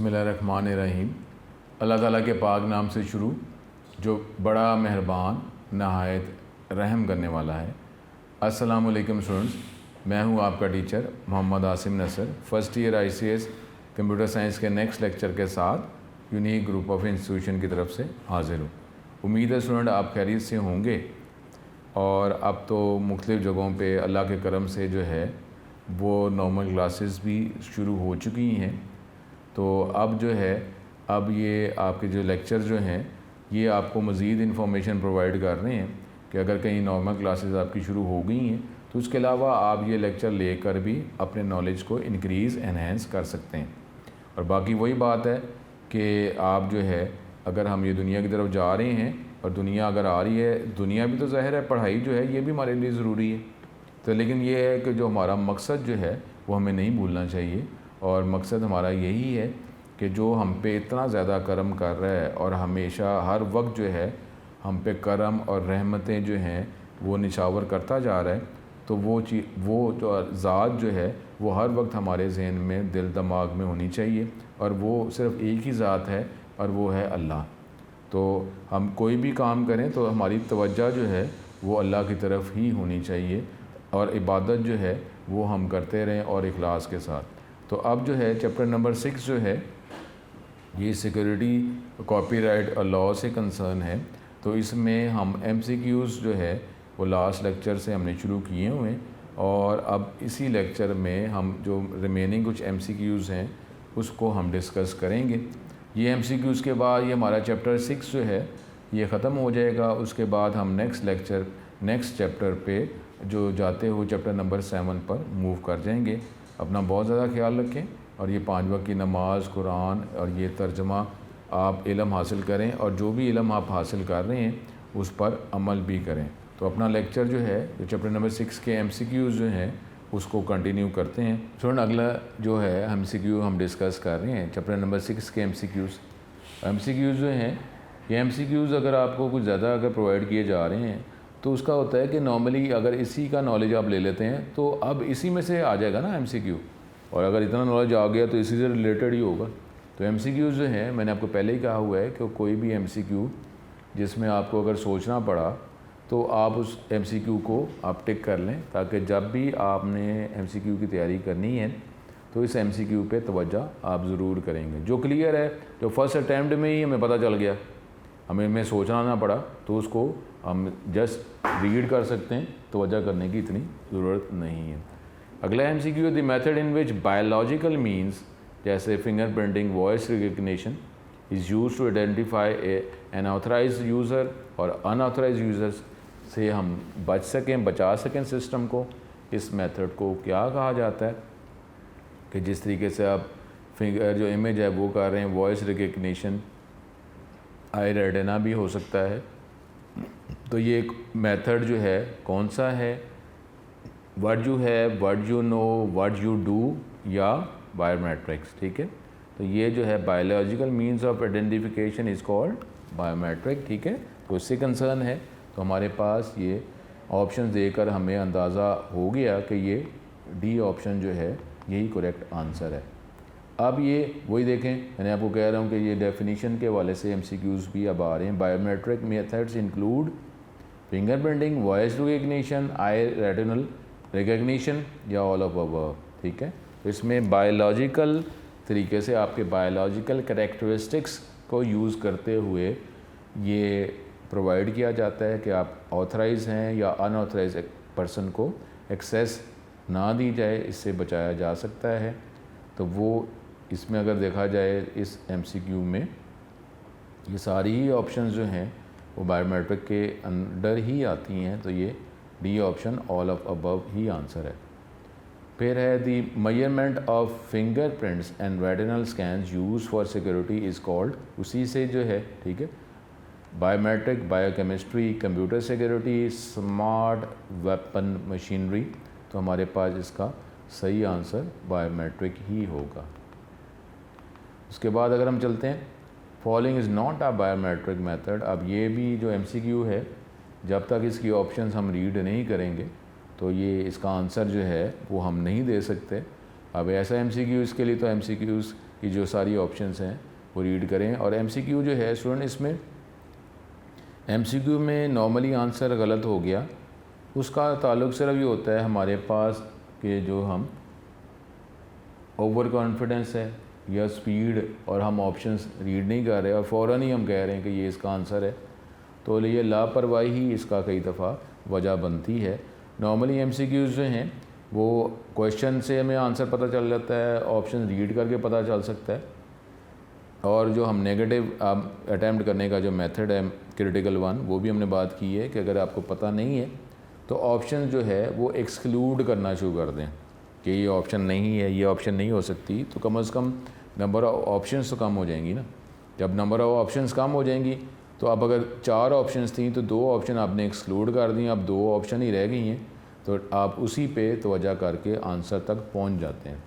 बिस्मिल्लाहिर्रहमानिर्रहीम। अल्लाह ताला के पाक नाम से शुरू, जो बड़ा मेहरबान नहायत रहम करने वाला है। अस्सलामु अलैकुम स्टूडेंट्स, मैं हूं आपका teacher Mohammad Asim Nasar, first year ICS computer science के नेक्स्ट लेक्चर के साथ यूनिक ग्रुप ऑफ इंस्टीट्यूशन की तरफ से हाज़िर हूँ। उम्मीद है स्टूडेंट आप खैरियत से होंगे। और अब तो मुख्तलिफ़ जगहों पे अल्लाह के करम से जो है वो नॉर्मल क्लासेस भी शुरू हो चुकी हैं। तो अब जो है ये आपके जो लेक्चर जो हैं ये आपको मज़ीद इन्फॉर्मेशन प्रोवाइड कर रहे हैं कि अगर कहीं नॉर्मल क्लासेस आपकी शुरू हो गई हैं तो उसके अलावा आप ये लेक्चर लेकर भी अपने नॉलेज को इंक्रीज़ एनहेंस कर सकते हैं। और बाकी वही बात है कि आप जो है अगर हम ये दुनिया की तरफ जा रहे हैं और दुनिया अगर आ रही है, दुनिया भी तो ज़ाहिर है, पढ़ाई जो है ये भी हमारे लिए ज़रूरी है। तो लेकिन ये है कि जो हमारा मकसद जो है वो हमें नहीं भूलना चाहिए। और मकसद हमारा यही है कि जो हम पे इतना ज़्यादा करम कर रहा है और हमेशा हर वक्त जो है हम पे करम और रहमतें जो हैं वो निछावर करता जा रहा है, तो वो जो ज़ात जो है वो हर वक्त हमारे जहन में, दिल दिमाग में होनी चाहिए। और वो सिर्फ़ एक ही ज़ात है और वो है अल्लाह। तो हम कोई भी काम करें तो हमारी तवज्जो जो है वो अल्लाह की तरफ ही होनी चाहिए और इबादत जो है वो हम करते रहें और इखलास के साथ। तो अब जो है चैप्टर नंबर 6 जो है ये सिक्योरिटी, कॉपीराइट और लॉ से कंसर्न है। तो इसमें हम MCQs जो है वो लास्ट लेक्चर से हमने शुरू किए हुए हैं और अब इसी लेक्चर में हम जो रिमेनिंग कुछ MCQs हैं उसको हम डिस्कस करेंगे। ये MCQs के बाद ये हमारा चैप्टर 6 जो है ये ख़त्म हो जाएगा। उसके बाद हम नेक्स्ट चैप्टर पे जो जाते हुए चैप्टर नंबर 7 पर मूव कर जाएंगे। अपना बहुत ज़्यादा ख्याल रखें और ये 5 वक्त की नमाज़, कुरान और ये तर्जमा आप इल्म हासिल करें और जो भी इल्म आप हासिल कर रहे हैं उस पर अमल भी करें। तो अपना लेक्चर जो है जो चैप्टर नंबर 6 के MCQs जो हैं उसको कंटिन्यू करते हैं। स्टूडेंट अगला जो है MCQ हम डिस्कस कर रहे हैं चैप्टर नंबर 6 के MCQs जो हैं ये MCQs अगर आपको कुछ ज़्यादा अगर प्रोवाइड किए जा रहे हैं तो उसका होता है कि नॉर्मली अगर इसी का नॉलेज आप ले लेते हैं तो अब इसी में से आ जाएगा ना MCQ। और अगर इतना नॉलेज आ गया तो इसी से रिलेटेड ही होगा। तो MCQs जो हैं मैंने आपको पहले ही कहा हुआ है कि कोई भी MCQ जिसमें आपको अगर सोचना पड़ा तो आप उस MCQ को आप टिक कर लें, ताकि जब भी आपने MCQ की तैयारी करनी है तो इस MCQ पे तवज्जो आप ज़रूर करेंगे। जो क्लियर है, जो फर्स्ट अटैम्प्ट में ही हमें पता चल गया, हमें सोचना ना पड़ा, तो उसको हम जस्ट रीड कर सकते हैं, तवज्जो करने की इतनी ज़रूरत नहीं है। अगला MCQ the method in which biological means जैसे fingerprinting, voice recognition is use to identify an authorise user और अनऑथराइज यूज़र्स से हम बचा सकें सिस्टम को। इस मेथड को क्या कहा जाता है कि जिस तरीके से आप फिंगर जो इमेज है वो कर रहे हैं, वॉइस रिकग्निशन, आई रेटिना भी हो सकता है। तो ये एक मेथड जो है कौन सा है, what you have, what you know, what you do या बायोमेट्रिक्स। ठीक है, तो ये जो है biological means of identification is called biometric. ठीक है, तो इससे कंसर्न है। तो हमारे पास ये ऑप्शन देकर हमें अंदाज़ा हो गया कि ये D ऑप्शन जो है यही करेक्ट आंसर है। अब ये वही देखें, मैंने आपको कह रहा हूँ कि ये डेफिनेशन के हवाले से MCQs भी अब आ रहे हैं। Biometric methods include fingerprinting, voice recognition, eye retinal recognition या ऑल ऑफ अबव। ठीक है, तो इसमें बायोलॉजिकल तरीके से आपके बायोलॉजिकल कैरेक्टरिस्टिक्स को यूज़ करते हुए ये प्रोवाइड किया जाता है कि आप ऑथराइज हैं या अनऑथराइज पर्सन को एक्सेस ना दी जाए, इससे बचाया जा सकता है। तो वो इसमें अगर देखा जाए इस MCQ में ये सारी ही ऑप्शंस जो हैं वो बायोमेट्रिक के अंडर ही आती हैं। तो ये D option all of above ही आंसर है। फिर है the measurement of fingerprints and retinal scans use for security is called, उसी से जो है, ठीक है, biometric, biochemistry, computer security, smart weapon machinery. तो हमारे पास इसका सही आंसर बायोमेट्रिक ही होगा। उसके बाद अगर हम चलते हैं, following is not a biometric method. अब ये भी जो MCQ है, जब तक इसकी ऑप्शंस हम रीड नहीं करेंगे तो ये इसका आंसर जो है वो हम नहीं दे सकते। अब ऐसा MCQ इसके लिए तो MCQs कि जो सारी ऑप्शंस हैं वो रीड करें। और MCQ जो है स्टूडेंट, इसमें MCQ में नॉर्मली आंसर गलत हो गया, उसका ताल्लुक सिर्फ ये होता है हमारे पास कि जो हम ओवर कॉन्फिडेंस है या स्पीड, और हम ऑप्शंस रीड नहीं कर रहे और फ़ौरन ही हम कह रहे हैं कि ये इसका आंसर है, तो ये लापरवाही ही इसका कई दफ़ा वजह बनती है। नॉर्मली MCQs जो हैं वो क्वेश्चन से हमें आंसर पता चल जाता है, ऑप्शन रीड करके पता चल सकता है, और जो हम नेगेटिव अटैम्प्ट करने का जो मेथड है क्रिटिकल वन, वो भी हमने बात की है कि अगर आपको पता नहीं है तो ऑप्शन जो है वो एक्सक्लूड करना शुरू कर दें कि ये ऑप्शन नहीं है, ये ऑप्शन नहीं हो सकती, तो कम से कम नंबर ऑफ ऑप्शंस तो कम हो जाएंगी ना। जब नंबर ऑफ ऑप्शंस कम हो जाएंगी तो अब अगर 4 ऑप्शंस थी तो 2 ऑप्शन आपने एक्सक्लूड कर दी, अब 2 ऑप्शन ही रह गई हैं, तो आप उसी पे तवज्जो करके आंसर तक पहुंच जाते हैं।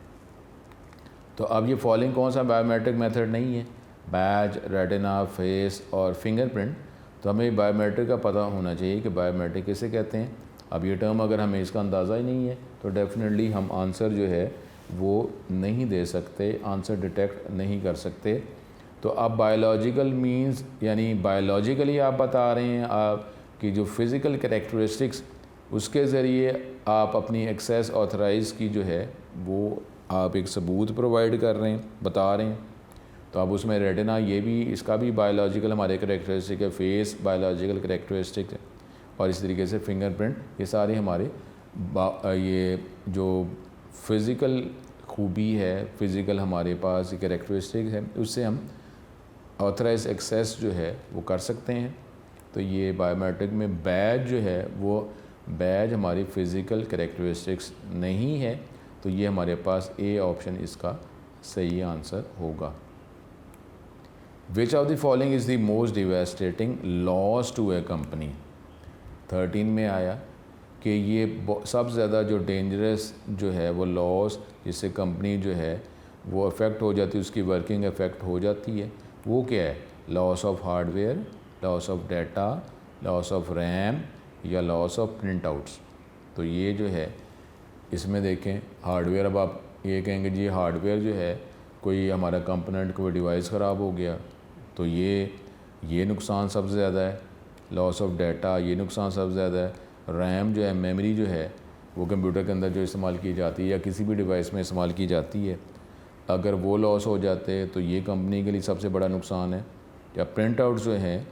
तो अब ये फॉलोइंग कौन सा बायोमेट्रिक मेथड नहीं है, बैज, रेटिना, फेस और फिंगरप्रिंट, तो हमें बायोमेट्रिक का पता होना चाहिए कि बायोमेट्रिक किसे कहते हैं। अब ये टर्म अगर हमें इसका अंदाज़ा ही नहीं है तो डेफिनेटली हम आंसर जो है वो नहीं दे सकते, आंसर डिटेक्ट नहीं कर सकते। तो अब बायोलॉजिकल मींस यानी बायोलॉजिकली आप बता रहे हैं आप कि जो फिज़िकल कैरेक्टरिस्टिक्स, उसके ज़रिए आप अपनी एक्सेस ऑथराइज़ की जो है वो आप एक सबूत प्रोवाइड कर रहे हैं, बता रहे हैं। तो अब उसमें रेटिना, ये भी, इसका भी बायोलॉजिकल हमारे कैरेक्टरिस्टिक है, फेस बायोलॉजिकल कैरेक्टरिस्टिक है, और इस तरीके से फिंगरप्रिंट, ये सारे हमारे ये जो फिज़िकल खूबी है, फिज़िकल हमारे पास कैरेक्टरिस्टिक है, उससे हम ऑथराइज एक्सेस जो है वो कर सकते हैं। तो ये बायोमेट्रिक में बैज जो है वो बैज हमारी फ़िज़िकल कैरेक्टरिस्टिक्स नहीं है, तो ये हमारे पास ए ऑप्शन इसका सही आंसर होगा। Which of the following is the most devastating loss to a company. 13 में आया कि ये सबसे ज़्यादा जो डेंजरस जो है वो लॉस जिससे कंपनी जो है वो अफेक्ट हो जाती है, उसकी वर्किंग अफेक्ट हो जाती है, वो क्या है? Loss of hardware, loss of data, loss of RAM या लॉस ऑफ प्रिंट आउट्स। तो ये जो है इसमें देखें हार्डवेयर, अब आप ये कहेंगे जी हार्डवेयर जो है कोई हमारा कंपोनेंट, कोई डिवाइस ख़राब हो गया तो ये नुकसान सबसे ज़्यादा है। लॉस ऑफ डाटा, ये नुकसान सबसे ज़्यादा है। रैम जो है, मेमोरी जो है वो कंप्यूटर के अंदर जो इस्तेमाल की जाती है या किसी भी डिवाइस में इस्तेमाल की जाती है, अगर वो लॉस हो जाते हैं तो ये कंपनी के लिए सबसे बड़ा नुकसान है। या प्रिंट आउट जो हैं,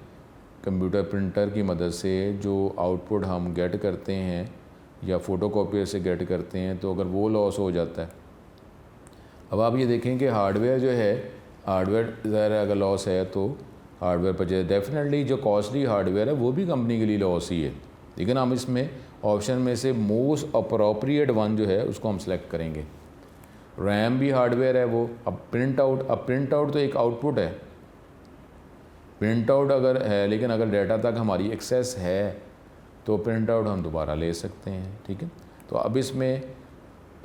कंप्यूटर प्रिंटर की मदद से जो आउटपुट हम गेट करते हैं या फ़ोटोकॉपियर से गेट करते हैं, तो अगर वो लॉस हो जाता है। अब आप ये देखें कि हार्डवेयर जो है, हार्डवेयर ज़ाहिर अगर लॉस है तो हार्डवेयर पर जो डेफिनेटली जो कॉस्टली हार्डवेयर है वो भी कंपनी के लिए लॉस ही है, लेकिन हम इसमें ऑप्शन में से मोस्ट अप्रोप्रिएट वन जो है उसको हम सेलेक्ट करेंगे। रैम भी हार्डवेयर है वो। अब प्रिंट आउट तो एक आउटपुट है, प्रिंट आउट अगर है, लेकिन अगर डाटा तक हमारी एक्सेस है तो प्रिंट आउट हम दोबारा ले सकते हैं, ठीक है। तो अब इसमें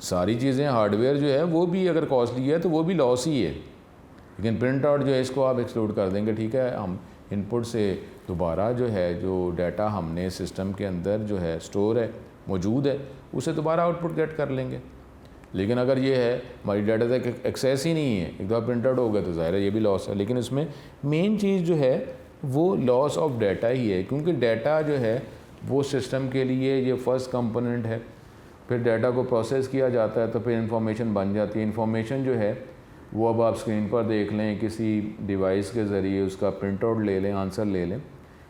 सारी चीज़ें, हार्डवेयर जो है वो भी अगर कॉस्टली है तो वो भी लॉस ही है, लेकिन प्रिंट आउट जो है इसको आप एक्सक्लूड कर देंगे, ठीक है। हम इनपुट से दोबारा जो है जो डाटा हमने सिस्टम के अंदर जो है स्टोर है, मौजूद है, उसे दोबारा आउटपुट गेट कर लेंगे। लेकिन अगर ये है हमारी डाटा तक एक्सेस ही नहीं है, एक दफ़ा प्रिंट आउट हो गया तो ज़ाहिर है ये भी लॉस है। लेकिन इसमें मेन चीज़ जो है वो लॉस ऑफ डाटा ही है, क्योंकि डाटा जो है वो सिस्टम के लिए ये फर्स्ट कंपोनेंट है। फिर डाटा को प्रोसेस किया जाता है तो फिर इंफॉर्मेशन बन जाती है। इंफॉर्मेशन जो है वो अब आप स्क्रीन पर देख लें, किसी डिवाइस के ज़रिए उसका प्रिंट आउट ले लें, आंसर ले लें,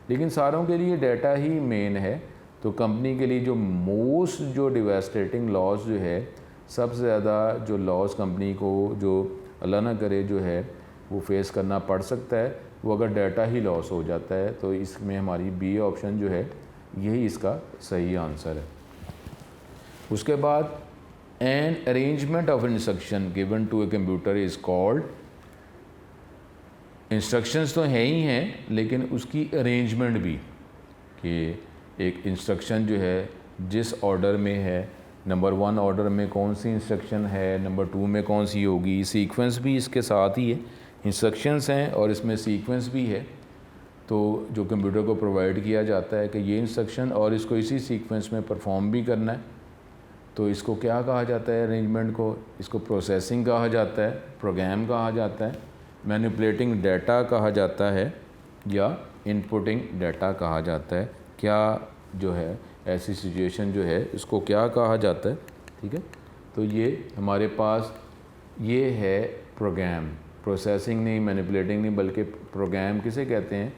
लेकिन सारों के लिए डाटा ही मेन है। तो कंपनी के लिए जो मोस्ट जो डिवास्टेटिंग लॉस जो है, सबसे ज़्यादा जो लॉस कंपनी को जो अल्लाह ना करे जो है वो फेस करना पड़ सकता है, वो अगर डाटा ही लॉस हो जाता है। तो इसमें हमारी बी ऑप्शन जो है यही इसका सही आंसर है। उसके बाद an arrangement of instruction given to a computer is called, instructions तो हैं ही हैं लेकिन उसकी अरेंजमेंट भी, कि एक इंस्ट्रक्शन जो है जिस ऑर्डर में है, नंबर 1 ऑर्डर में कौन सी इंस्ट्रक्शन है, नंबर 2 में कौन सी होगी, सीक्वेंस भी इसके साथ ही है। इंस्ट्रक्शंस हैं और इसमें सीक्वेंस भी है, तो जो कंप्यूटर को प्रोवाइड किया जाता है कि ये इंस्ट्रक्शन और इसको इसी सीक्वेंस में परफॉर्म भी करना है। तो इसको क्या कहा जाता है अरेंजमेंट को? इसको प्रोसेसिंग कहा जाता है, प्रोग्राम कहा जाता है, मैनिपुलेटिंग डाटा कहा जाता है या इनपुटिंग डाटा कहा जाता है। क्या जो है ऐसी सिचुएशन जो है इसको क्या कहा जाता है? ठीक है, तो ये हमारे पास ये है प्रोग्राम। प्रोसेसिंग नहीं, मैनिपुलेटिंग नहीं, बल्कि प्रोग्राम किसे कहते हैं?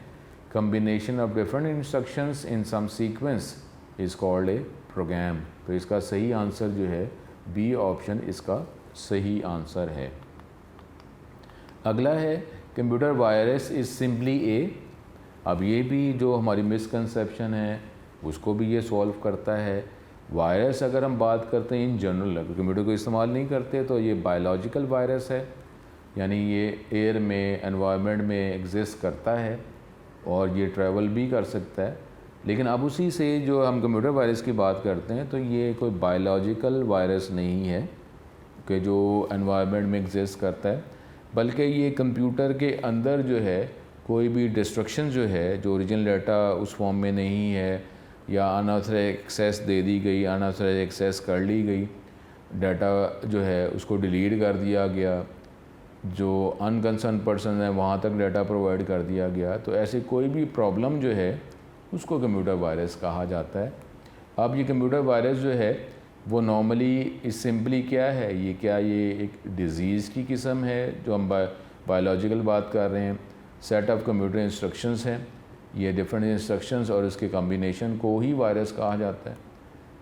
Combination of different instructions in some sequence is called a program. तो इसका सही आंसर जो है बी ऑप्शन इसका सही आंसर है। अगला है कंप्यूटर वायरस इज़ सिंपली ए। अब ये भी जो हमारी मिसकंसेप्शन है उसको भी ये सॉल्व करता है। वायरस अगर हम बात करते हैं इन जनरल, अगर कंप्यूटर को इस्तेमाल नहीं करते तो ये बायोलॉजिकल वायरस है, यानी ये एयर में, एनवायरनमेंट में एग्जिस्ट करता है और ये ट्रैवल भी कर सकता है। लेकिन अब उसी से जो हम कंप्यूटर वायरस की बात करते हैं तो ये कोई बायोलॉजिकल वायरस नहीं है कि जो एनवायरनमेंट में एग्जिस्ट करता है, बल्कि ये कंप्यूटर के अंदर जो है कोई भी डिस्ट्रक्शन जो है, जो ओरिजिनल डाटा उस फॉर्म में नहीं है या अनऑथराइज्ड एक्सेस दे दी गई, अनऑथराइज्ड एक्सेस कर ली गई, डाटा जो है उसको डिलीट कर दिया गया, जो अनकंसर्न पर्सन है वहाँ तक डाटा प्रोवाइड कर दिया गया, तो ऐसी कोई भी प्रॉब्लम जो है उसको कंप्यूटर वायरस कहा जाता है। अब ये कंप्यूटर वायरस जो है वो नॉर्मली सिंपली क्या है, ये एक डिज़ीज़ की किस्म है जो हम बायोलॉजिकल बात कर रहे हैं। सेट ऑफ कंप्यूटर इंस्ट्रक्शंस हैं, ये डिफरेंट इंस्ट्रक्शंस और इसके कॉम्बिनेशन को ही वायरस कहा जाता है।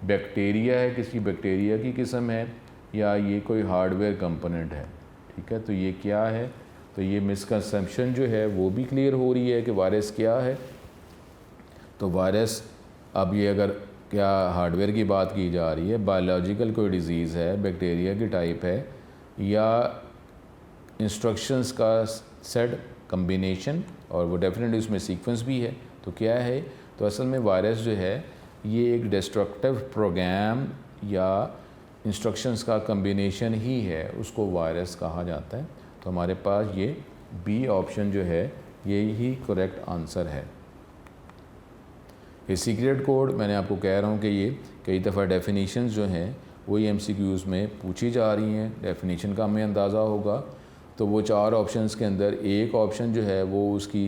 बैक्टीरिया है, किसी बैक्टीरिया की किस्म है या ये कोई हार्डवेयर कंपोनेंट है। ठीक है, तो ये क्या है? तो ये मिसकंसेप्शन जो है वो भी क्लियर हो रही है कि वायरस क्या है। तो वायरस, अब ये अगर क्या हार्डवेयर की बात की जा रही है, बायोलॉजिकल कोई डिज़ीज़ है, बैक्टीरिया की टाइप है या इंस्ट्रक्शंस का सेट कम्बिनेशन, और वो डेफिनेटली उसमें सीक्वेंस भी है, तो क्या है? तो असल में वायरस जो है ये एक डिस्ट्रक्टिव प्रोग्राम या इंस्ट्रक्शंस का कम्बिनेशन ही है, उसको वायरस कहा जाता है। तो हमारे पास ये बी ऑप्शन जो है ये ही करेक्ट आंसर है। ये सीक्रेट कोड, मैंने आपको कह रहा हूँ कि ये कई दफ़ा डेफिनेशंस जो हैं वही MCQs में पूछी जा रही हैं, डेफिनेशन का हमें अंदाज़ा होगा। तो वो 4 ऑप्शंस के अंदर एक ऑप्शन जो है वो उसकी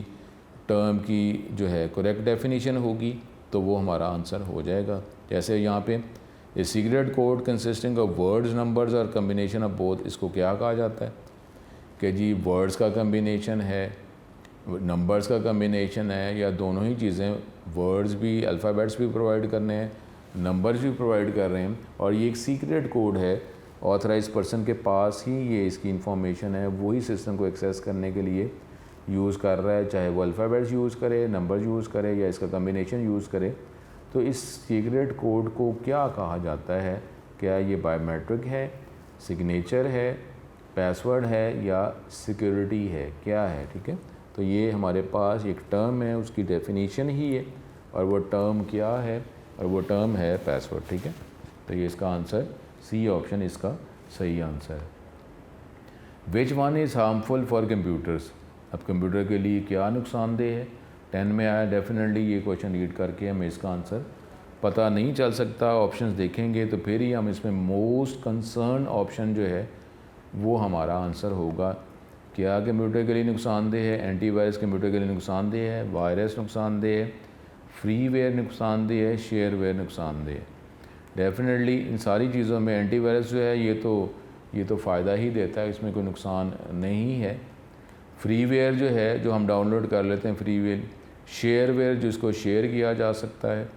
टर्म की जो है करेक्ट डेफिनेशन होगी, तो वो हमारा आंसर हो जाएगा। जैसे यहाँ पे a secret code consisting of words, numbers और कम्बिनेशन ऑफ बोथ, इसको क्या कहा जाता है कि जी वर्ड्स का कम्बिनेशन है, नंबर्स का कम्बिनेशन है, या दोनों ही चीज़ें, वर्ड्स भी, अल्फ़ाबेट्स भी प्रोवाइड करने हैं, नंबर्स भी प्रोवाइड कर रहे हैं, और ये एक सीक्रेट कोड है, ऑथराइज पर्सन के पास ही ये इसकी इंफॉर्मेशन है, वही सिस्टम को एक्सेस करने के लिए यूज़ कर रहा है, चाहे वो अल्फ़ाबेट्स यूज़ करे, नंबर यूज़ करे या इसका कम्बिनेशन यूज़ करे। तो इस सीक्रेट कोड को क्या कहा जाता है? क्या ये बायोमेट्रिक है, सिग्नेचर है, पासवर्ड है या सिक्योरिटी है, क्या है? ठीक है, तो ये हमारे पास एक टर्म है, उसकी डेफिनेशन ही है, और वो टर्म क्या है? और वो टर्म है पासवर्ड। ठीक है, तो ये इसका आंसर सी ऑप्शन इसका सही आंसर है। Which one is harmful for computers? अब कंप्यूटर के लिए क्या नुकसानदेह है? 10 में आया, डेफिनेटली ये क्वेश्चन रीड करके हमें इसका आंसर पता नहीं चल सकता। ऑप्शंस देखेंगे तो फिर ही हम इसमें मोस्ट कंसर्न ऑप्शन जो है वो हमारा आंसर होगा। क्या कंप्यूटर के लिए नुकसानदेह है? एंटीवायरस कंप्यूटर के लिए नुकसानदेह है, वायरस नुकसानदेह है, फ्रीवेयर नुकसानदेह है, शेयरवेयर नुकसानदेह है। डेफिनेटली इन सारी चीज़ों में एंटीवायरस जो है ये तो फ़ायदा ही देता है, इसमें कोई नुकसान नहीं है। फ्रीवेयर जो है जो हम डाउनलोड कर लेते हैं फ्रीवेयर, शेयरवेयर जिसको शेयर किया जा सकता है।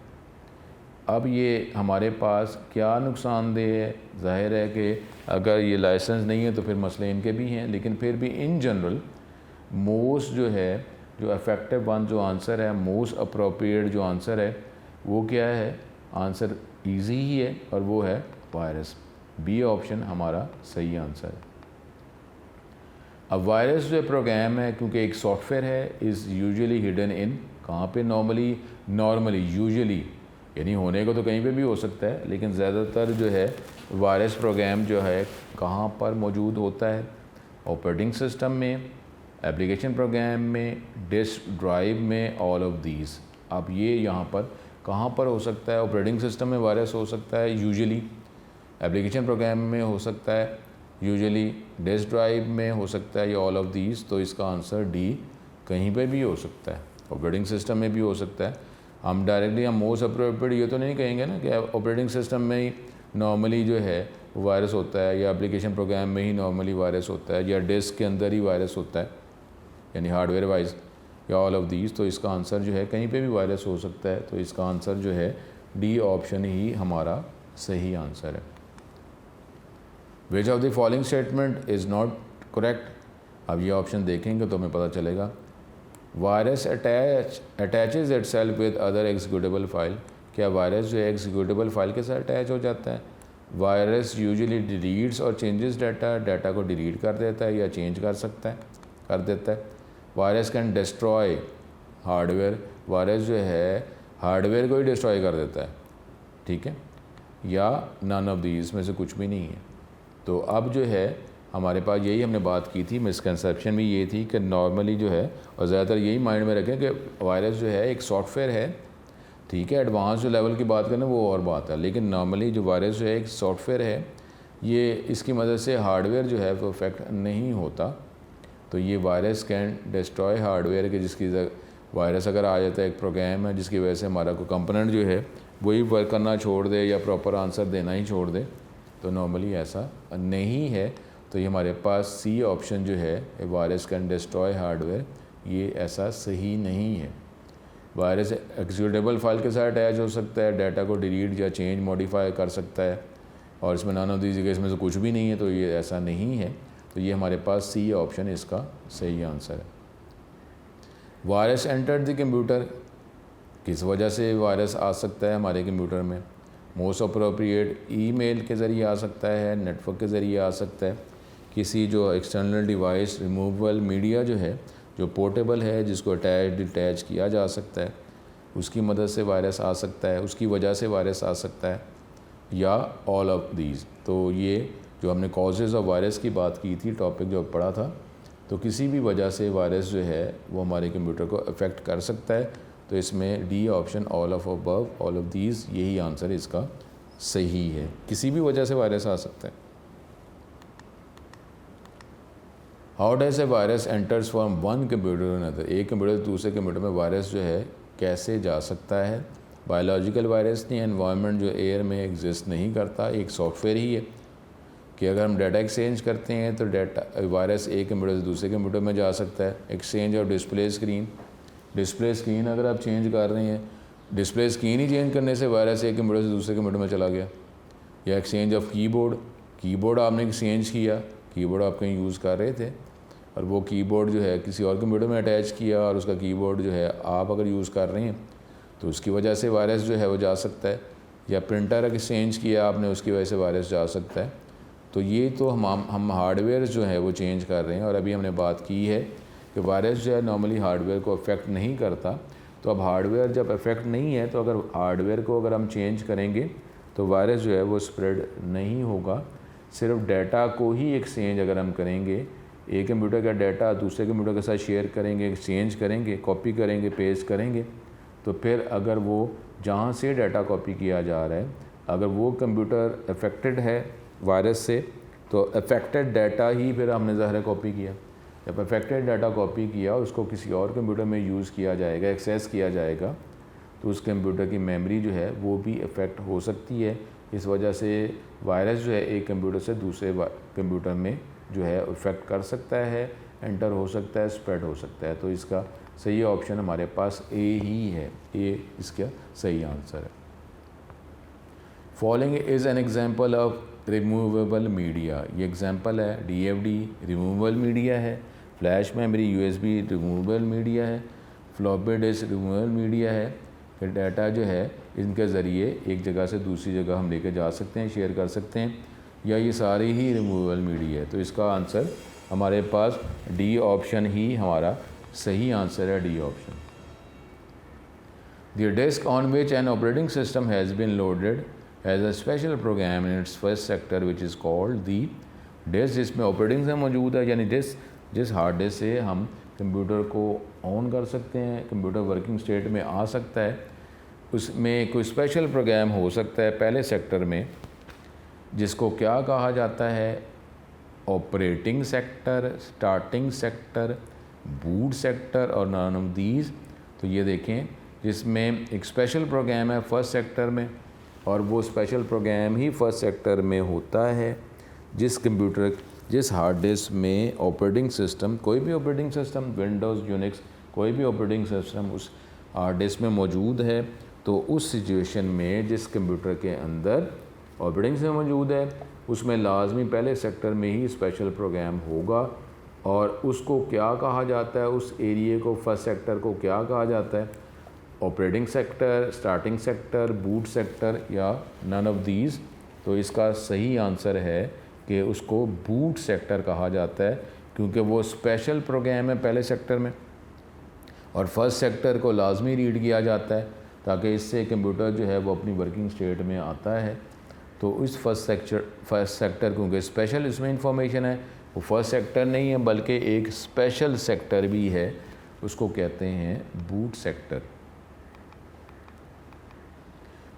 अब ये हमारे पास क्या नुकसानदेह है? ज़ाहिर है कि अगर ये लाइसेंस नहीं है तो फिर मसले इनके भी हैं, लेकिन फिर भी इन जनरल मोस्ट जो है, जो इफ़ेक्टिव वन जो आंसर है, मोस्ट अप्रोप्रिएट जो आंसर है वो क्या है? आंसर इजी ही है और वो है वायरस। बी ऑप्शन हमारा सही आंसर है। अब वायरस जो प्रोग्राम है, क्योंकि एक सॉफ्टवेयर है, इज़ यूजुअली हिडन इन, कहाँ पे? नॉर्मली यूजुअली, यानी होने को तो कहीं पे भी हो सकता है, लेकिन ज़्यादातर जो है वायरस प्रोग्राम जो है कहाँ पर मौजूद होता है? ऑपरेटिंग सिस्टम में, एप्लीकेशन प्रोग्राम में, डिस्क ड्राइव में, ऑल ऑफ दीज। अब ये यहाँ पर कहाँ पर हो सकता है? ऑपरेटिंग सिस्टम में वायरस हो सकता है यूजुअली, एप्लीकेशन प्रोग्राम में हो सकता है, यूजुअली डिस्क ड्राइव में हो सकता है, या ऑल ऑफ दीज। तो इसका आंसर डी कहीं पे भी हो सकता है, ऑपरेटिंग सिस्टम में भी हो सकता है। हम डायरेक्टली हम मोस्ट अप्रोप्रिएट ये तो नहीं कहेंगे ना कि ऑपरेटिंग सिस्टम में ही नॉर्मली जो है वायरस होता है, या एप्लीकेशन प्रोग्राम में ही नॉर्मली वायरस होता है, या डिस्क के अंदर ही वायरस होता है, यानी हार्डवेयर वाइज, या ऑल ऑफ दीज। तो इसका आंसर जो है कहीं पे भी वायरस हो सकता है। तो इसका आंसर जो है डी ऑप्शन ही हमारा सही आंसर है। विच of the following statement is not correct. अब ये ऑप्शन देखेंगे तो हमें पता चलेगा। Virus attaches itself with other executable file. क्या वायरस जो है एग्जीक्यूटेबल फाइल के साथ अटैच हो जाता है? वायरस यूजुअली डिलीट्स और चेंजेस डाटा को डिलीट कर देता है या चेंज कर देता है। Virus can destroy hardware. Virus जो है हार्डवेयर को ही डिस्ट्रॉय कर देता है, ठीक है, या नन ऑफ दीज में से कुछ भी नहीं है। तो अब जो है हमारे पास यही हमने बात की थी, मिसकंसेप्शन भी ये थी कि नॉर्मली जो है, और ज़्यादातर यही माइंड में रखें कि वायरस जो है एक सॉफ्टवेयर है, ठीक है। एडवांस जो लेवल की बात करें वो और बात है, लेकिन नॉर्मली जो वायरस जो है एक सॉफ्टवेयर है, ये इसकी मदद से हार्डवेयर जो है वो अफेक्ट नहीं होता। तो ये वायरस कैन डिस्ट्रॉय हार्डवेयर के, जिसकी वायरस अगर आ जाता है, एक प्रोग्राम है जिसकी वजह से हमारा कोई कंपोनेंट जो है वही वर्क करना छोड़ दे या प्रॉपर आंसर देना ही छोड़ दे, तो नॉर्मली ऐसा नहीं है। तो ये हमारे पास सी ऑप्शन जो है वायरस कैन डिस्ट्रॉय हार्डवेयर, ये ऐसा सही नहीं है। वायरस एग्जीक्यूटेबल फाइल के साथ अटैच हो सकता है, डाटा को डिलीट या चेंज मॉडिफाई कर सकता है, और इसमें नॉन ऑफ दीज इसमें से कुछ भी नहीं है, तो ये ऐसा नहीं है। तो ये हमारे पास सी ऑप्शन इसका सही आंसर है। Virus entered the computer. किस वजह से वायरस आ सकता है हमारे कंप्यूटर में? मोस्ट अप्रोप्रिएट ईमेल के ज़रिए आ सकता है, नेटवर्क के ज़रिए आ सकता है, किसी जो एक्सटर्नल डिवाइस, रिमूवेबल मीडिया जो है, जो पोर्टेबल है, जिसको डिटैच किया जा सकता है, उसकी मदद से वायरस आ सकता है, उसकी वजह से वायरस आ सकता है, या ऑल ऑफ दीज। तो ये जो हमने कॉजेज़ ऑफ वायरस की बात की थी, टॉपिक जो पढ़ा था, तो किसी भी वजह से वायरस जो है वो हमारे कंप्यूटर को अफेक्ट कर सकता है। तो इसमें D option all of above, all of these, यही आंसर इसका सही है। किसी भी वजह से वायरस आ सकता है। How does a virus enters from one computer to another. एक कंप्यूटर से दूसरे कंप्यूटर में वायरस जो है कैसे जा सकता है? बायोलॉजिकल वायरस नहीं, एनवायरनमेंट जो एयर में एग्जिस्ट नहीं करता, एक सॉफ्टवेयर ही है कि अगर हम डाटा एक्सचेंज करते हैं तो डाटा वायरस एक कंप्यूटर से दूसरे कंप्यूटर में जा सकता है। एक्सचेंज ऑफ डिस्प्ले स्क्रीन अगर आप चेंज कर रहे हैं, डिस्प्ले स्क्रीन ही चेंज करने से वायरस एक कंप्यूटर से दूसरे कंप्यूटर में चला गया। या एक्सचेंज ऑफ कीबोर्ड आपने एक्सचेंज किया, कीबोर्ड आप कहीं यूज़ कर रहे थे और वो कीबोर्ड जो है किसी और कंप्यूटर में अटैच किया, और उसका कीबोर्ड जो है आप अगर यूज़ कर रहे हैं तो उसकी वजह से वायरस जो है वो जा सकता है। या प्रिंटर एक्सचेंज किया आपने, उसकी वजह से वायरस जा सकता है। तो ये तो हम हार्डवेयर जो है वो चेंज कर रहे हैं, और अभी हमने बात की है कि वायरस जो है नॉर्मली हार्डवेयर को अफेक्ट नहीं करता। तो अब हार्डवेयर जब अफेक्ट नहीं है, तो अगर हार्डवेयर को अगर हम चेंज करेंगे तो वायरस जो है वो स्प्रेड नहीं होगा। सिर्फ डाटा को ही एक्सचेंज अगर हम करेंगे, एक कंप्यूटर का डाटा दूसरे कंप्यूटर के साथ शेयर करेंगे, एक्सचेंज करेंगे, कॉपी करेंगे, पेस्ट करेंगे, तो फिर अगर वो जहाँ से डाटा कॉपी किया जा रहा है, अगर वो कंप्यूटर अफेक्टेड है वायरस से, तो अफेक्टेड डाटा ही फिर हमने ज़ाहिर कॉपी किया। जब अफेक्टेड डाटा कॉपी किया, उसको किसी और कंप्यूटर में यूज़ किया जाएगा, एक्सेस किया जाएगा, तो उस कंप्यूटर की मेमोरी जो है वो भी अफेक्ट हो सकती है। इस वजह से वायरस जो है एक कंप्यूटर से दूसरे कंप्यूटर में जो है इफ़ेक्ट कर सकता है, एंटर हो सकता है, स्प्रेड हो सकता है। तो इसका सही ऑप्शन हमारे पास ए ही है, ए इसका सही आंसर है। Following is an example of removable media. ये एग्जांपल है, डीएफडी रिमूवेबल मीडिया है, flash memory USB removable media है, फ्लॉपी डिस्क रिमूवेबल मीडिया है। फिर डाटा जो है इनके ज़रिए एक जगह से दूसरी जगह हम लेके जा सकते हैं, शेयर कर सकते हैं, या ये सारे ही रिमूवेबल मीडिया है। तो इसका आंसर हमारे पास डी ऑप्शन ही हमारा सही आंसर है, D option. The disk on which an operating system has been loaded has a special program in its first sector which is called the disk, जिसमें operating system मौजूद है, यानी जिस hard disk से हम कंप्यूटर को on कर सकते हैं, कंप्यूटर वर्किंग स्टेट में आ सकता है, उसमें कोई स्पेशल प्रोग्राम हो सकता है पहले सेक्टर में, जिसको क्या कहा जाता है, operating sector, starting sector, boot sector और नन ऑफ दीज। तो ये देखें, जिसमें एक स्पेशल प्रोग्राम है फर्स्ट सेक्टर में, और वो स्पेशल प्रोग्राम ही फर्स्ट सेक्टर में होता है जिस हार्ड डिस्क में ऑपरेटिंग सिस्टम, कोई भी ऑपरेटिंग सिस्टम, विंडोज़, यूनिक्स, कोई भी ऑपरेटिंग सिस्टम उस हार्ड डिस्क में मौजूद है, तो उस सिचुएशन में जिस कंप्यूटर के अंदर ऑपरेटिंग सिस्टम मौजूद है उसमें लाजमी पहले सेक्टर में ही स्पेशल प्रोग्राम होगा। और उसको क्या कहा जाता है, उस एरिए को, फर्स्ट सेक्टर को क्या कहा जाता है, operating sector, starting sector, boot sector या नन ऑफ दीज। तो इसका सही आंसर है कि उसको बूट सेक्टर कहा जाता है, क्योंकि वो स्पेशल प्रोग्राम है पहले सेक्टर में और फर्स्ट सेक्टर को लाजमी रीड किया जाता है ताकि इससे कंप्यूटर जो है वो अपनी वर्किंग स्टेट में आता है। तो इस फर्स्ट सेक्टर क्योंकि स्पेशल इसमें इंफॉर्मेशन है, वो फर्स्ट सेक्टर नहीं है बल्कि एक स्पेशल सेक्टर भी है, उसको कहते हैं boot sector.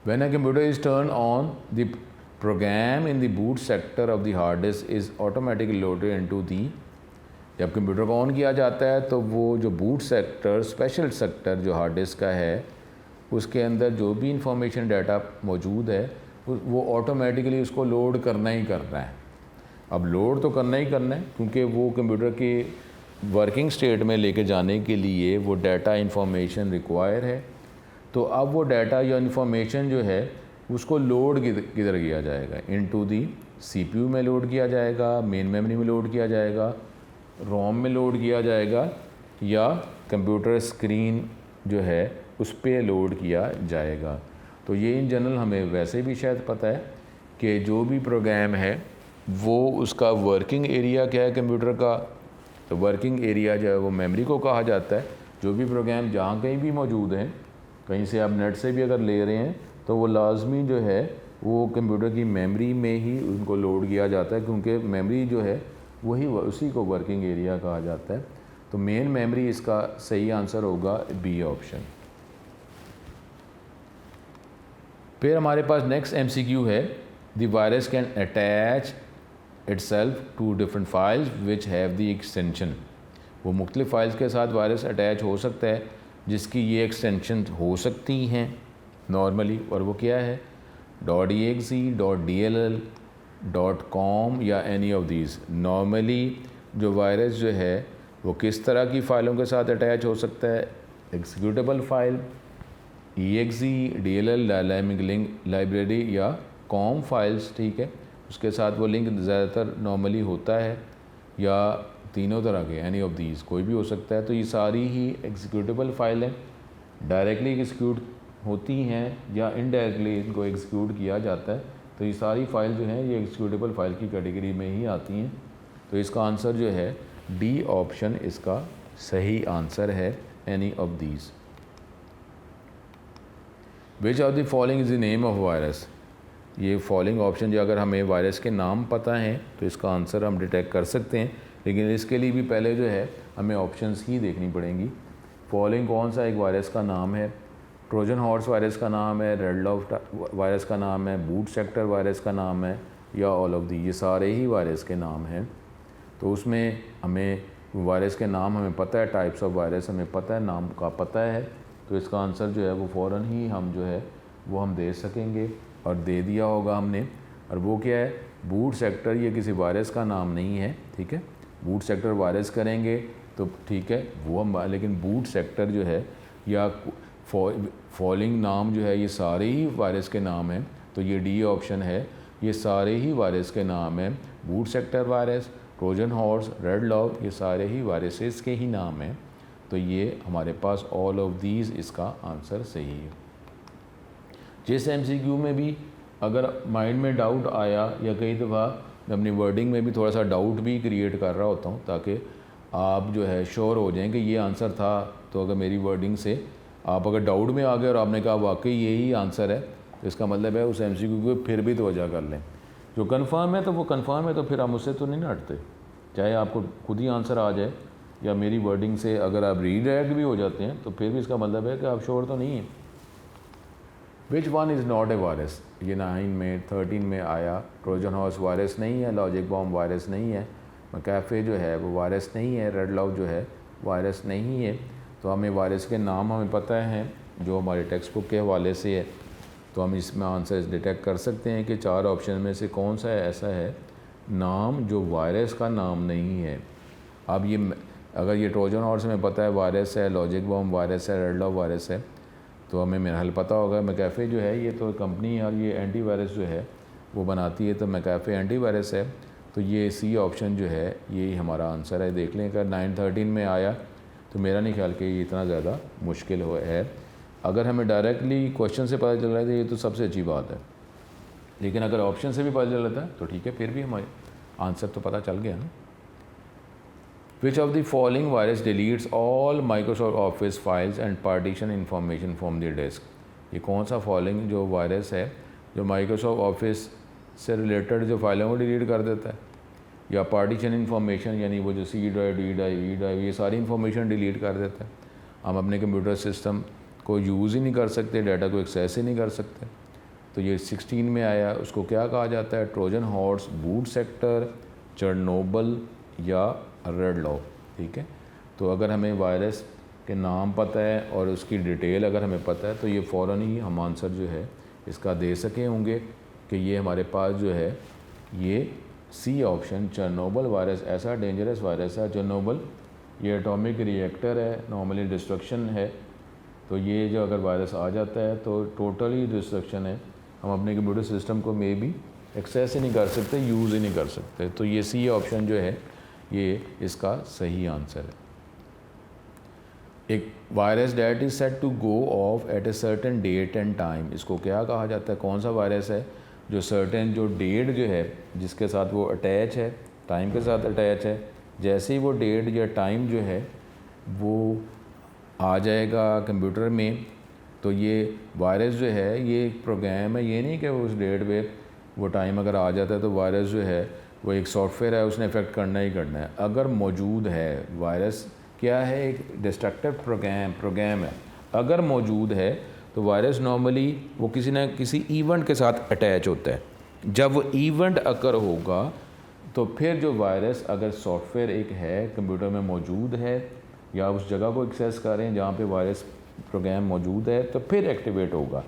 When a computer is turned on, the program in the boot sector of the hard disk is automatically loaded into the, जब कंप्यूटर को ऑन किया जाता है तो वो जो बूट सेक्टर, स्पेशल सेक्टर जो हार्ड डिस्क का है, उसके अंदर जो भी इंफॉर्मेशन डाटा मौजूद है वो ऑटोमेटिकली उसको लोड करना ही करना है। अब लोड तो करना ही करना है क्योंकि वो कंप्यूटर की वर्किंग स्टेट में लेके जाने के लिए वो डाटा इंफॉर्मेशन रिक्वायर है। तो अब वो डाटा या इंफॉर्मेशन जो है उसको लोड किधर किया जाएगा, इनटू दी सीपीयू में लोड किया जाएगा, मेन मेमोरी में लोड किया जाएगा, रोम में लोड किया जाएगा, या कंप्यूटर स्क्रीन जो है उस पर लोड किया जाएगा। तो ये इन जनरल हमें वैसे भी शायद पता है कि जो भी प्रोग्राम है वो उसका वर्किंग एरिया क्या है कंप्यूटर का, तो वर्किंग एरिया जो है वो मेमोरी को कहा जाता है। जो भी प्रोग्राम जहाँ कहीं भी मौजूद हैं, कहीं से आप नेट से भी अगर ले रहे हैं तो वो लाजमी जो है वो कंप्यूटर की मेमोरी में ही उनको लोड किया जाता है, क्योंकि मेमोरी जो है वही उसी को वर्किंग एरिया कहा जाता है। तो मेन मेमोरी इसका सही आंसर होगा बी ऑप्शन। फिर हमारे पास नेक्स्ट MCQ है, the virus can attach itself to different files which have the extension. वो मुख्तलिफ फाइल्स के साथ वायरस अटैच हो सकता है जिसकी ये एक्सटेंशन हो सकती हैं नॉर्मली, और वो क्या है, .exe, .dll, .com या एनी ऑफ दीज। नॉर्मली जो वायरस जो है वो किस तरह की फ़ाइलों के साथ अटैच हो सकता है, executable file, exe, DLL dynamic link library या कॉम फाइल्स, ठीक है, उसके साथ वो लिंक ज़्यादातर नॉर्मली होता है, या तीनों तरह के एनी ऑफ दीज कोई भी हो सकता है। तो ये सारी ही एग्जीक्यूटेबल फाइल हैं, डायरेक्टली एग्जीक्यूट होती हैं या इनडायरेक्टली इनको एग्जीक्यूट किया जाता है। तो ये सारी फाइल जो हैं ये एग्जीक्यूटेबल फाइल की कैटेगरी में ही आती हैं। तो इसका आंसर जो है डी ऑप्शन इसका सही आंसर है, any of these. Which of the following is the name of virus. ये फॉलोइंग ऑप्शन जो अगर हमें वायरस के नाम पता हैं तो इसका आंसर हम डिटेक्ट कर सकते हैं, लेकिन इसके लिए भी पहले जो है हमें ऑप्शंस ही देखनी पड़ेंगी। फॉलोइंग कौन सा एक वायरस का नाम है, ट्रोजन हॉर्स वायरस का नाम है, रेड लॉफ्ट वायरस का नाम है, बूट सेक्टर वायरस का नाम है, या ऑल ऑफ दी, ये सारे ही वायरस के नाम हैं। तो उसमें हमें वायरस के नाम हमें पता है, टाइप्स ऑफ वायरस हमें पता है, नाम का पता है, तो इसका आंसर जो है वो फ़ौरन ही हम जो है वो हम दे सकेंगे और दे दिया होगा हमने। और वो क्या है, बूट सेक्टर, ये किसी वायरस का नाम नहीं है, ठीक है। बूट सेक्टर वायरस करेंगे तो ठीक है वो हम, लेकिन बूट सेक्टर जो है या फॉलोइंग नाम जो है ये सारे ही वायरस के नाम हैं। तो ये डी ऑप्शन है, ये सारे ही वायरस के नाम हैं, boot sector virus, Trojan horse, red log, ये सारे ही वायरसेस के ही नाम हैं। तो ये हमारे पास ऑल ऑफ दीज इसका आंसर सही है। जिस MCQ में भी अगर माइंड में डाउट आया, या कई दफ़ा मैं अपनी वर्डिंग में भी थोड़ा सा डाउट भी क्रिएट कर रहा होता हूँ ताकि आप जो है श्योर हो जाएं कि ये आंसर था, तो अगर मेरी वर्डिंग से आप अगर डाउट में आ गए और आपने कहा वाकई यही आंसर है, तो इसका मतलब है उस MCQ को फिर भी तवज्जो कर लें। जो कंफर्म है तो वो कंफर्म है, तो फिर हम उससे तो नहीं हटते, चाहे आपको खुद ही आंसर आ जाए या मेरी वर्डिंग से अगर आप रीडायरेक्ट भी हो जाते हैं तो फिर भी इसका मतलब है कि आप श्योर तो नहीं हैं। Which one is not a virus, ये 9 में 13 में आया। ट्रोजन हॉर्स वायरस नहीं है, लॉजिक बॉम्ब वायरस नहीं है, मैकाफे जो है वो वायरस नहीं है, रेड लॉव जो है वायरस नहीं है। तो हमें वायरस के नाम हमें पता है जो हमारे टेक्स्ट बुक के हवाले से है, तो हम इसमें आंसर डिटेक्ट कर सकते हैं कि 4 ऑप्शन में से कौन सा ऐसा है नाम जो वायरस का नाम नहीं है। अब ये अगर ये ट्रोजन हॉर्स में पता है वायरस है, लॉजिक बॉम्ब वायरस है, रेड लॉव वायरस है, तो हमें मेरा हल पता होगा। मैकाफे जो है ये तो कंपनी और ये एंटीवायरस जो है वो बनाती है, तो मैकाफे एंटीवायरस है। तो ये सी ऑप्शन जो है ये हमारा आंसर है। देख लें अगर 9-13 में आया तो मेरा नहीं ख्याल कि ये इतना ज़्यादा मुश्किल है। अगर हमें डायरेक्टली क्वेश्चन से पता चल रहा है तो ये तो सबसे अच्छी बात है, लेकिन अगर ऑप्शन से भी पता चल जाता है तो ठीक है, फिर भी हमारे आंसर तो पता चल गया ना। Which of the following virus deletes all Microsoft office files and partition information from the disk. ये कौन सा फॉलोइंग जो वायरस है जो माइक्रोसॉफ्ट ऑफिस से रिलेटेड जो फाइलों को डिलीट कर देता है, या पार्टीशन इंफॉर्मेशन यानी वो जो C drive, D drive, E drive, ये सारी इंफॉर्मेशन डिलीट कर देता है। हम अपने कंप्यूटर सिस्टम को यूज़ ही नहीं कर सकते, डाटा को एक्सेस ही नहीं कर सकते। तो ये 16 में आया, उसको क्या कहा जाता है? Trojan horse, boot sector, Chernobyl या रेड लॉव। ठीक है, तो अगर हमें वायरस के नाम पता है और उसकी डिटेल अगर हमें पता है तो ये फ़ौरन ही हम आंसर जो है इसका दे सके होंगे कि ये हमारे पास जो है ये सी ऑप्शन चेरनोबिल वायरस ऐसा डेंजरस वायरस है। चेरनोबिल ये एटॉमिक रिएक्टर है, नॉर्मली डिस्ट्रक्शन है, तो ये जो अगर वायरस आ जाता है तो टोटली डिस्ट्रक्शन है। हम अपने कंप्यूटर सिस्टम को मे भी एक्सेस ही नहीं कर सकते, यूज़ ही नहीं कर सकते। तो ये सी ऑप्शन जो है ये इसका सही आंसर है। एक virus that is set to go off at a certain date and time, इसको क्या कहा जाता है? कौन सा वायरस है जो सर्टेन जो डेट जो है जिसके साथ वो अटैच है, टाइम के साथ अटैच है, जैसे ही वो डेट या टाइम जो है वो आ जाएगा कंप्यूटर में तो ये वायरस जो है ये एक प्रोग्राम है। ये नहीं कि उस डेट पे वो टाइम अगर आ जाता है तो वायरस जो है वो एक सॉफ्टवेयर है, उसने इफेक्ट करना ही करना है। अगर मौजूद है वायरस, क्या है? एक डिस्ट्रक्टिव प्रोग्राम है। अगर मौजूद है तो वायरस नॉर्मली वो किसी न किसी इवेंट के साथ अटैच होता है। जब वो इवेंट अकर होगा तो फिर जो वायरस अगर सॉफ्टवेयर एक है कंप्यूटर में मौजूद है या उस जगह को एक्सेस करें जहाँ पे वायरस प्रोग्राम मौजूद है तो फिर एक्टिवेट होगा।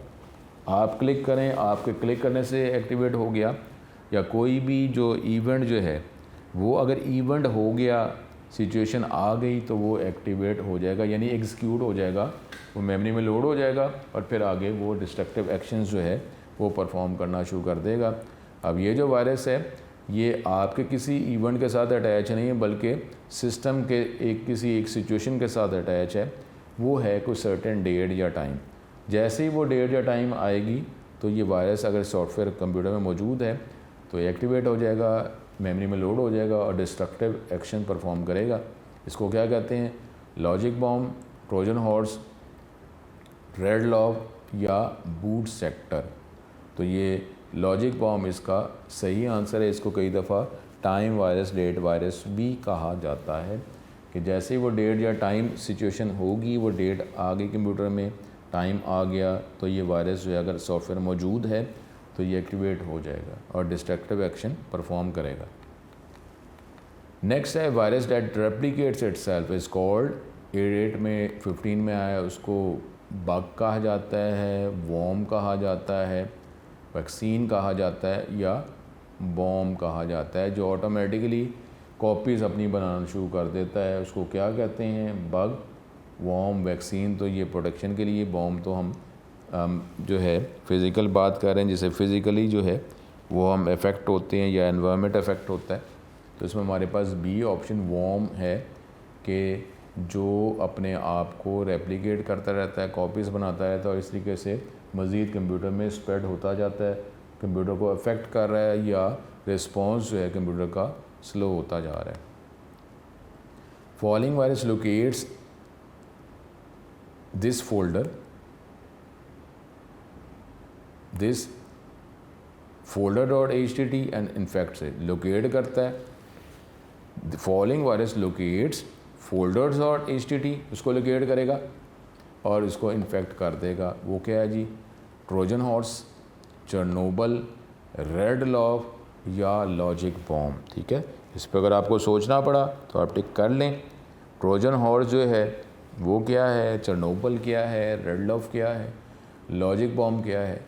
आप क्लिक करें, आपके क्लिक करने से एक्टिवेट हो गया, या कोई भी जो इवेंट जो है वो अगर इवेंट हो गया, सिचुएशन आ गई तो वो एक्टिवेट हो जाएगा, यानी एग्जीक्यूट हो जाएगा, वो मेमोरी में लोड हो जाएगा और फिर आगे वो डिस्ट्रक्टिव एक्शंस जो है वो परफॉर्म करना शुरू कर देगा। अब ये जो वायरस है ये आपके किसी इवेंट के साथ अटैच नहीं है, बल्कि सिस्टम के किसी एक सिचुएशन के साथ अटैच है। वो है कोई सर्टेन डेट या टाइम। जैसे ही वो डेट या टाइम आएगी तो ये वायरस अगर सॉफ्टवेयर कंप्यूटर में मौजूद है तो एक्टिवेट हो जाएगा, मेमोरी में लोड हो जाएगा और डिस्ट्रक्टिव एक्शन परफॉर्म करेगा। इसको क्या कहते हैं? Logic bomb, Trojan horse, red low या बूट सेक्टर। तो ये लॉजिक बॉम्ब इसका सही आंसर है। इसको कई दफ़ा टाइम वायरस, डेट वायरस भी कहा जाता है कि जैसे ही वो डेट या टाइम सिचुएशन होगी, वो डेट आ गई कंप्यूटर में, टाइम आ गया, तो ये वायरस जो है अगर सॉफ्टवेयर मौजूद है तो ये एक्टिवेट हो जाएगा और डिस्ट्रक्टिव एक्शन परफॉर्म करेगा। नेक्स्ट है virus date replicates itself is called, 8 में 15 में आया, उसको बग कहा जाता है, वॉर्म कहा जाता है, वैक्सीन कहा जाता है या बॉम्ब कहा जाता है, जो ऑटोमेटिकली कॉपीज़ अपनी बनाना शुरू कर देता है। उसको क्या कहते हैं? Bug, worm, vaccine. तो ये प्रोटेक्शन के लिए, बॉम्ब तो हम जो है फ़िज़िकल बात कर रहे हैं, जिसे फ़िज़िकली जो है वो हम इफ़ेक्ट होते हैं या एनवायरनमेंट इफ़ेक्ट होता है। तो इसमें हमारे पास बी ऑप्शन वॉर्म है कि जो अपने आप को रेप्लिकेट करता रहता है, कॉपीज़ बनाता रहता है और इस तरीके से मज़ीद कंप्यूटर में स्प्रेड होता जाता है, कंप्यूटर को अफेक्ट कर रहा है या रिस्पॉन्स जो है कंप्यूटर का स्लो होता जा रहा है। Following virus locates this folder .html and infect से लोकेट करता है। फॉलोइंग वायरस लोकेट्स folders.html, उसको लोकेट करेगा और इसको इन्फेक्ट कर देगा। वो क्या है जी? Trojan horse, Chernobyl, red laugh या लॉजिक बॉम्ब। ठीक है, इस पर अगर आपको सोचना पड़ा तो आप टिक कर लें। ट्रोजन हॉर्स जो है वो क्या है, चेरनोबिल क्या है, रेड लॉफ क्या है, लॉजिक बॉम्ब क्या है।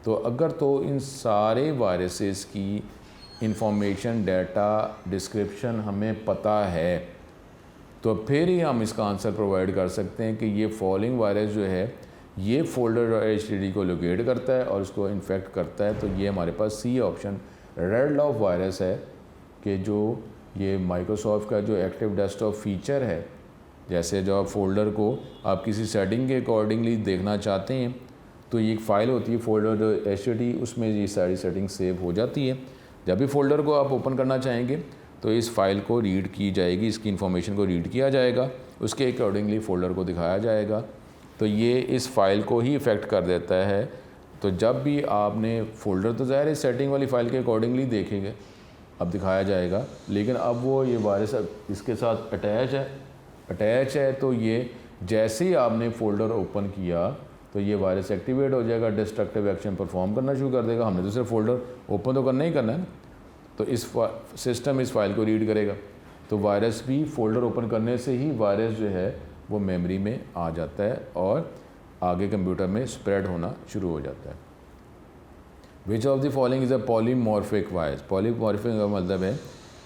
तो अगर तो इन सारे वायरसेस की इंफॉर्मेशन, डाटा, डिस्क्रिप्शन हमें पता है तो फिर ही हम इसका आंसर प्रोवाइड कर सकते हैं कि ये फॉलोइंग वायरस जो है ये फोल्डर HTTP को लोकेट करता है और उसको इन्फेक्ट करता है। तो ये हमारे पास C option red laugh virus है कि जो ये माइक्रोसॉफ्ट का जो एक्टिव डेस्कटॉप फीचर है, जैसे जो आप फोल्डर को आप किसी सेटिंग के अकॉर्डिंगली देखना चाहते हैं तो ये एक फ़ाइल होती है फोल्डर HTTP, उसमें ये सारी सेटिंग सेव हो जाती है। जब भी फोल्डर को आप ओपन करना चाहेंगे तो इस फाइल को रीड की जाएगी, इसकी इन्फॉर्मेशन को रीड किया जाएगा, उसके अकॉर्डिंगली फ़ोल्डर को दिखाया जाएगा। तो ये इस फाइल को ही इफ़ेक्ट कर देता है। तो जब भी आपने फ़ोल्डर तो ज़ाहिर है सेटिंग वाली फ़ाइल के अकॉर्डिंगली देखेंगे, अब दिखाया जाएगा, लेकिन अब वो ये वायरस इसके साथ अटैच है तो ये जैसे ही आपने फ़ोल्डर ओपन किया तो ये वायरस एक्टिवेट हो जाएगा, डिस्ट्रक्टिव एक्शन परफॉर्म करना शुरू कर देगा। हमने तो सिर्फ फ़ोल्डर ओपन तो करना ही करना है ना, तो इस सिस्टम इस फाइल को रीड करेगा। तो वायरस भी फ़ोल्डर ओपन करने से ही वायरस जो है वो मेमोरी में आ जाता है और आगे कंप्यूटर में स्प्रेड होना शुरू हो जाता है। विच of the following is a polymorphic virus. Polymorphic का मतलब है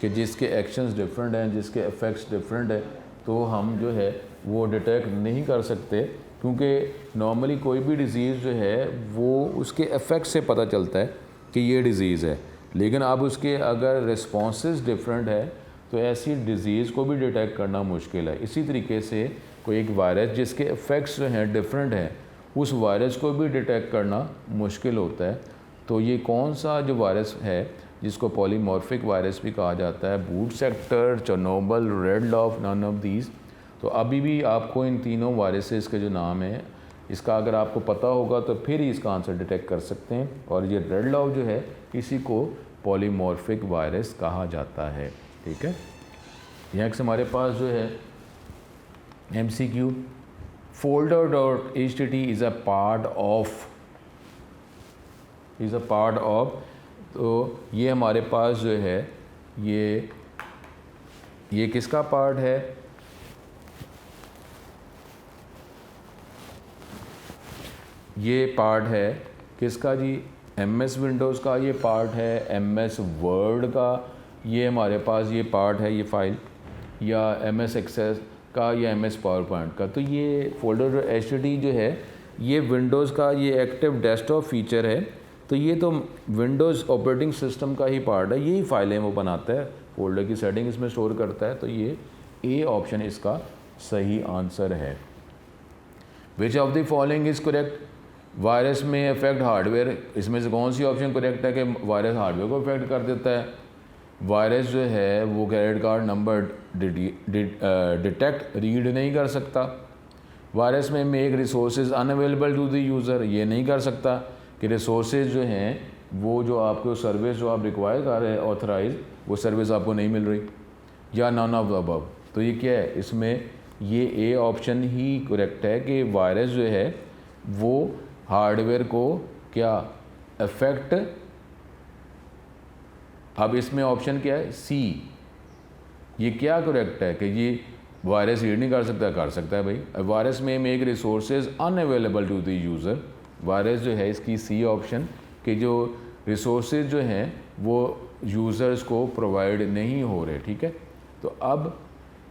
कि जिसके एक्शंस डिफरेंट हैं, जिसके इफ़ेक्ट्स डिफरेंट है, तो हम जो है वो डिटेक्ट नहीं कर सकते, क्योंकि नॉर्मली कोई भी डिज़ीज़ जो है वो उसके इफ़ेक्ट से पता चलता है कि ये डिज़ीज़ है। लेकिन अब उसके अगर रिस्पॉन्सेस डिफरेंट है तो ऐसी डिज़ीज़ को भी डिटेक्ट करना मुश्किल है। इसी तरीके से कोई एक वायरस जिसके इफ़ेक्ट्स जो हैं डिफरेंट हैं, उस वायरस को भी डिटेक्ट करना मुश्किल होता है। तो ये कौन सा जो वायरस है जिसको पॉलीमॉर्फिक वायरस भी कहा जाता है, boot sector, Chernobyl, red loaf, none of these. तो अभी भी आपको इन तीनों वायरसेस के जो नाम हैं, इसका अगर आपको पता होगा तो फिर ही इसका आंसर डिटेक्ट कर सकते हैं। और ये रेड लॉफ जो है इसी को पॉलीमॉर्फिक वायरस कहा जाता है। ठीक है, यहाँ से हमारे पास जो है MCQ, folder.htt is a part of. तो ये हमारे पास जो है ये किसका पार्ट है, ये पार्ट है किसका जी, MS विंडोज़ का ये पार्ट है, MS वर्ड का ये हमारे पास ये पार्ट है, ये फाइल, या MS एक्सेस का या MS पावर पॉइंट का। तो ये फोल्डर HTTP जो है ये विंडोज़ का ये एक्टिव डेस्कटॉप फीचर है। तो ये तो विंडोज़ ऑपरेटिंग सिस्टम का ही पार्ट है, यही फाइलें वो बनाता है, फोल्डर की सेटिंग इसमें स्टोर करता है। तो ये A ऑप्शन इसका सही आंसर है। विच of the following is correct. Virus में अफेक्ट हार्डवेयर, इसमें से कौन सी ऑप्शन करेक्ट है कि वायरस हार्डवेयर को अफेक्ट कर देता है। वायरस जो है वो credit card number detect read नहीं कर सकता। वायरस में make resources unavailable to the user, ये नहीं कर सकता कि रिसोर्सेज जो हैं वो जो आपको सर्विस जो आप रिक्वायर कर रहे हैं ऑथराइज, वो सर्विस आपको नहीं मिल रही, या नॉन ऑफ द अबव। तो ये क्या है, इसमें ये A ऑप्शन ही करेक्ट है कि वायरस जो है वो हार्डवेयर को क्या अफेक्ट। अब इसमें ऑप्शन क्या है C, ये क्या करेक्ट है कि ये वायरस रीड नहीं कर सकता, कर सकता है भाई। वायरस में make resources unavailable to the user, virus जो है इसकी C ऑप्शन कि जो रिसोर्सेज जो हैं वो यूज़र्स को प्रोवाइड नहीं हो रहे। ठीक है, तो अब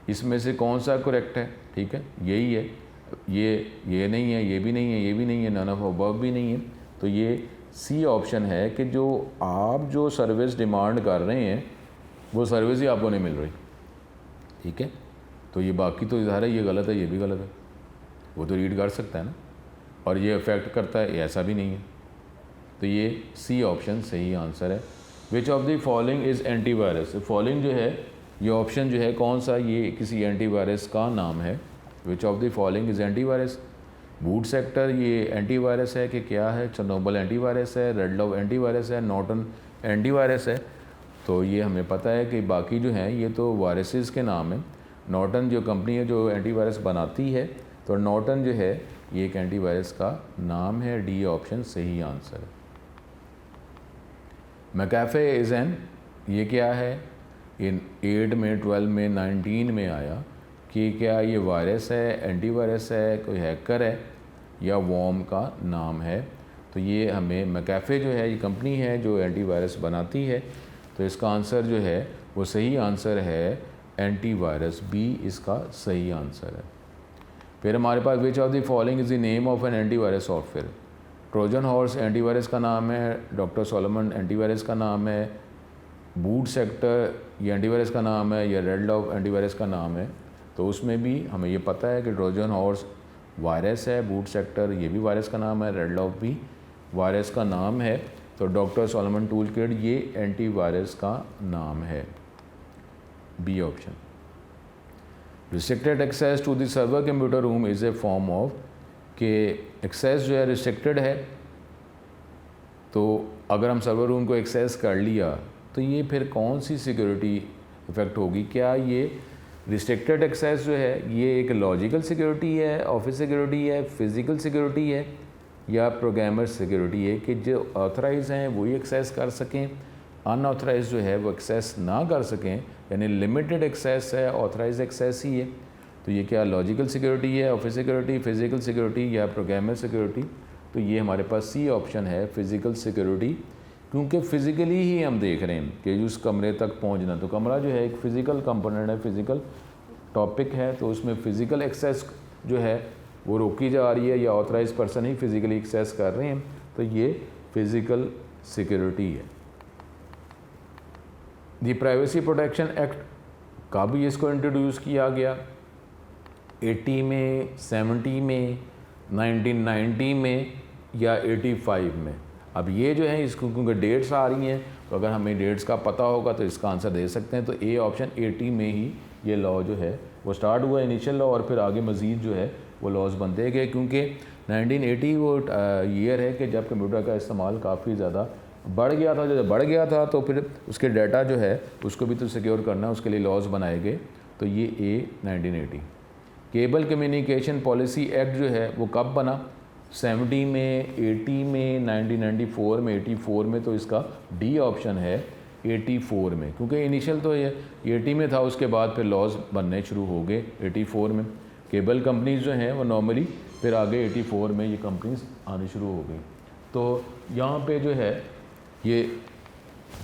इसमें से कौन सा करेक्ट है, ठीक है, यही है, ये नहीं है, ये भी नहीं है, ये भी नहीं है, नन ऑफ अबव भी नहीं है। तो ये C ऑप्शन है कि जो आप जो सर्विस डिमांड कर रहे हैं वो सर्विस ही आपको नहीं मिल रही। ठीक है, तो ये बाकी तो इज़हार है, ये गलत है, ये भी गलत है। वो तो रीड कर सकता है ना, और ये अफेक्ट करता है, ऐसा भी नहीं है। तो ये C ऑप्शन सही आंसर है। विच of the following is antivirus. Following जो है ये ऑप्शन जो है कौन सा, ये किसी एंटीवायरस का नाम है। विच of the following is antivirus. Boot sector ये एंटीवायरस है कि क्या है, चेरनोबिल एंटीवायरस है, रेड लॉफ एंटीवायरस है, नॉर्टन एंटीवायरस है। तो ये हमें पता है कि बाकी जो हैं ये तो वायरसेस के नाम हैं। नॉर्टन जो कंपनी है जो एंटीवायरस बनाती है, तो नॉर्टन जो है ये एक एंटीवायरस का नाम है। डी ऑप्शन सही आंसर है। मैकाफे इज़ एन, ये क्या है, ये 8 में 12 में 19 में आया कि क्या ये वायरस है, एंटीवायरस है, कोई हैकर है या वॉर्म का नाम है। तो ये हमें मैकाफे जो है ये कंपनी है जो एंटीवायरस बनाती है, तो इसका आंसर जो है वो सही आंसर है एंटीवायरस, बी इसका सही आंसर है। फिर हमारे पास which of the following is the name of an antivirus software. Trojan horse antivirus का नाम है, डॉक्टर सोलोमन एंटीवायरस का नाम है, बूट सेक्टर ये एंटीवायरस का नाम है, या रेड लॉफ एंटीवायरस का नाम है। तो उसमें भी हमें ये पता है कि ट्रोजन हॉर्स वायरस है, बूट सेक्टर ये भी वायरस का नाम है, रेड लॉफ भी वायरस का नाम है। तो डॉक्टर सोलोमन टूल किट ये एंटीवायरस का नाम है, B option. Restricted access to the server computer room is a form of, के एक्सेस जो है रिस्ट्रिक्टेड है, तो अगर हम सर्वर रूम को एक्सेस कर लिया तो ये फिर कौन सी सिक्योरिटी इफ़ेक्ट होगी। क्या ये रिस्ट्रिक्टेड एक्सेस जो है ये एक लॉजिकल सिक्योरिटी है, ऑफिस सिक्योरिटी है, फिज़िकल सिक्योरिटी है, या प्रोग्रामर सिक्योरिटी है कि जो ऑथराइज हैं वही एक्सेस कर सकें, अनऑथराइज जो है वो एक्सेस ना कर सकें, यानी लिमिटेड एक्सेस है, ऑथराइज एक्सेस ही है। तो ये क्या लॉजिकल सिक्योरिटी है, ऑफिस सिक्योरिटी, फिज़िकल सिक्योरिटी या प्रोग्रामर सिक्योरिटी। तो ये हमारे पास सी ऑप्शन है, फिज़िकल सिक्योरिटी, क्योंकि फ़िज़िकली ही हम देख रहे हैं कि उस कमरे तक पहुंचना। तो कमरा जो है एक फ़िज़िकल कंपोनेंट है, फ़िज़िकल टॉपिक है, तो उसमें फ़िज़िकल एक्सेस जो है वो रोकी जा रही है या ऑथराइज पर्सन ही फ़िज़िकली एक्सेस कर रहे हैं। तो ये फ़िज़िकल सिक्योरिटी है। दी प्राइवेसी प्रोटेक्शन एक्ट का भी इसको इंट्रोड्यूस किया गया 80 में, 70 में, 1990 में या 85 में। अब ये जो है इसको क्योंकि डेट्स आ रही हैं, तो अगर हमें डेट्स का पता होगा तो इसका आंसर दे सकते हैं। तो ए ऑप्शन 80 में ही ये लॉ जो है वो स्टार्ट हुआ, इनिशियल लॉ, और फिर आगे मज़ीद जो है वो लॉज बनते गए, क्योंकि 1980 वो ईयर है कि जब कंप्यूटर का इस्तेमाल काफ़ी ज़्यादा बढ़ गया था। जब बढ़ गया था तो फिर उसके डाटा जो है उसको भी तो सिक्योर करना, उसके लिए लॉज बनाए गए। तो ये ए 1980। केबल कम्युनिकेशन पॉलिसी एक्ट जो है वो कब बना, 70 में, 80 में, 1994 में, 84 में। तो इसका डी ऑप्शन है 84 में, क्योंकि इनिशियल तो ये 80 में था, उसके बाद फिर लॉज बनने शुरू हो गए 84 में। केबल कंपनीज जो हैं वो नॉर्मली फिर आगे 84 में ये कंपनीज आनी शुरू हो गई। तो यहाँ पे जो है ये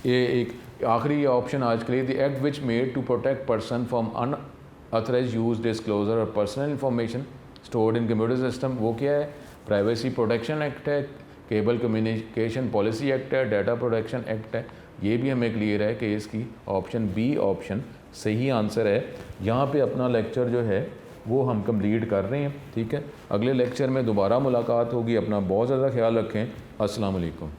एक आखिरी ऑप्शन आज के लिए, the act which made to protect person from unauthorised use, disclosure और personal information stored in computer system. वो क्या है, प्राइवेसी प्रोटेक्शन एक्ट है, केबल कम्युनिकेशन पॉलिसी एक्ट है, डाटा प्रोटेक्शन एक्ट है। ये भी हमें क्लियर है कि इसकी ऑप्शन बी ऑप्शन सही आंसर है। यहाँ पे अपना लेक्चर जो है वो हम कंप्लीट कर रहे हैं। ठीक है, अगले लेक्चर में दोबारा मुलाकात होगी। अपना बहुत ज़्यादा ख्याल रखें। अस्सलाम वालेकुम।